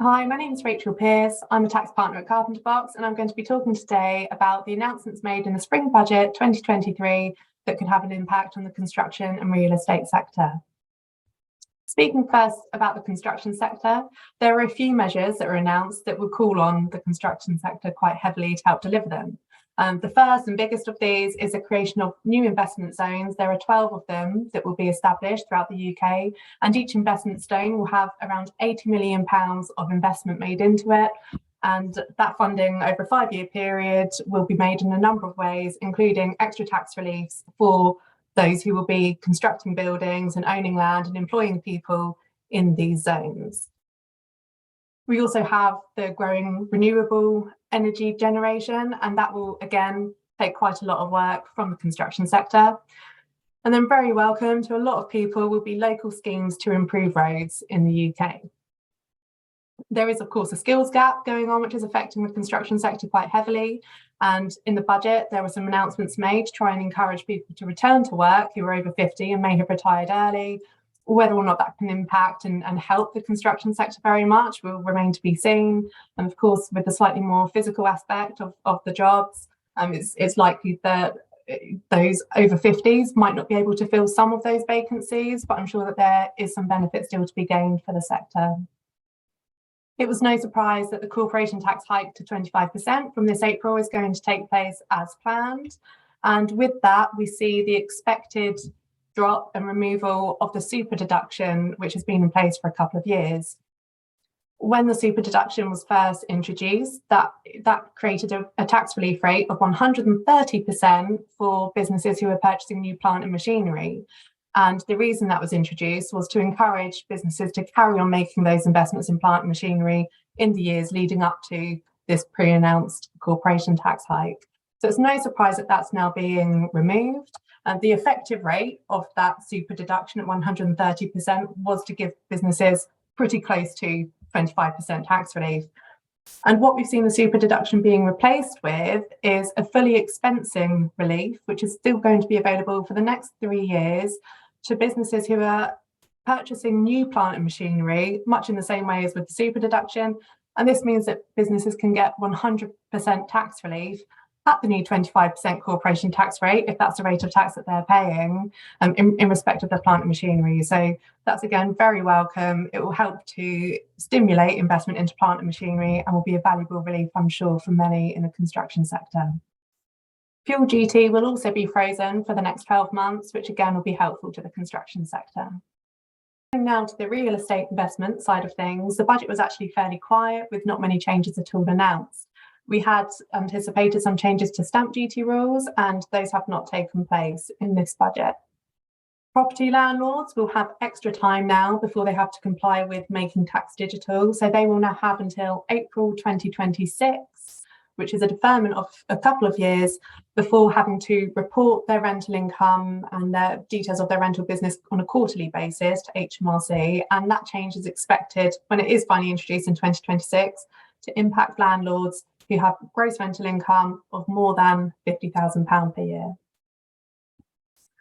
Hi, my name is Rachel Pearce. I'm a tax partner at Carpenter Box, and I'm going to be talking today about the announcements made in the Spring Budget 2023 that could have an impact on the construction and real estate sector. Speaking first about the construction sector, there are a few measures that are announced that will call on the construction sector quite heavily to help deliver them. The first and biggest of these is the creation of new investment zones. There are 12 of them that will be established throughout the UK, and each investment zone will have around £80 million of investment made into it. And that funding over a 5-year period will be made in a number of ways, including extra tax reliefs for those who will be constructing buildings and owning land and employing people in these zones. We also have the growing renewable energy generation, and that will again take quite a lot of work from the construction sector. And then very welcome to a lot of people will be local schemes to improve roads in the UK. There is, of course, a skills gap going on, which is affecting the construction sector quite heavily. And in the budget, there were some announcements made to try and encourage people to return to work who are over 50 and may have retired early. Whether or not that can impact and help the construction sector very much will remain to be seen. And of course, with the slightly more physical aspect of the jobs, it's likely that those over 50s might not be able to fill some of those vacancies, but I'm sure that there is some benefit still to be gained for the sector. It was no surprise that the corporation tax hike to 25% from this April is going to take place as planned. And with that, we see the expected drop and removal of the super deduction, which has been in place for a couple of years. When the super deduction was first introduced, that created a tax relief rate of 130% for businesses who were purchasing new plant and machinery. And the reason that was introduced was to encourage businesses to carry on making those investments in plant and machinery in the years leading up to this pre-announced corporation tax hike. So it's no surprise that that's now being removed. And the effective rate of that super deduction at 130% was to give businesses pretty close to 25% tax relief. And what we've seen the super deduction being replaced with is a fully expensing relief, which is still going to be available for the next 3 years to businesses who are purchasing new plant and machinery, much in the same way as with the super deduction. And this means that businesses can get 100% tax relief at the new 25% corporation tax rate, if that's the rate of tax that they're paying in respect of their plant and machinery. So that's, again, very welcome. It will help to stimulate investment into plant and machinery and will be a valuable relief, I'm sure, for many in the construction sector. Fuel duty will also be frozen for the next 12 months, which again will be helpful to the construction sector. Now to the real estate investment side of things, the budget was actually fairly quiet with not many changes at all announced. We had anticipated some changes to stamp duty rules, and those have not taken place in this budget. Property landlords will have extra time now before they have to comply with making tax digital. So they will now have until April 2026, which is a deferment of a couple of years before having to report their rental income and the details of their rental business on a quarterly basis to HMRC. And that change is expected, when it is finally introduced in 2026, to impact landlords who have gross rental income of more than £50,000 per year.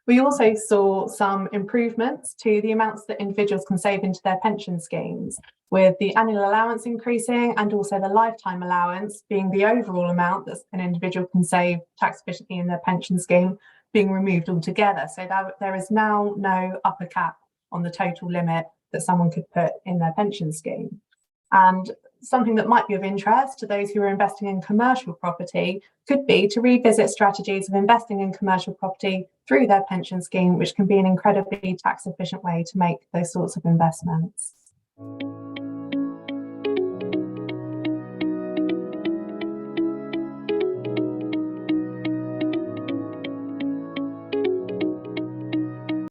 We also saw some improvements to the amounts that individuals can save into their pension schemes, with the annual allowance increasing and also the lifetime allowance being the overall amount that an individual can save tax efficiently in their pension scheme being removed altogether. So there is now no upper cap on the total limit that someone could put in their pension scheme. And something that might be of interest to those who are investing in commercial property could be to revisit strategies of investing in commercial property through their pension scheme, which can be an incredibly tax efficient way to make those sorts of investments.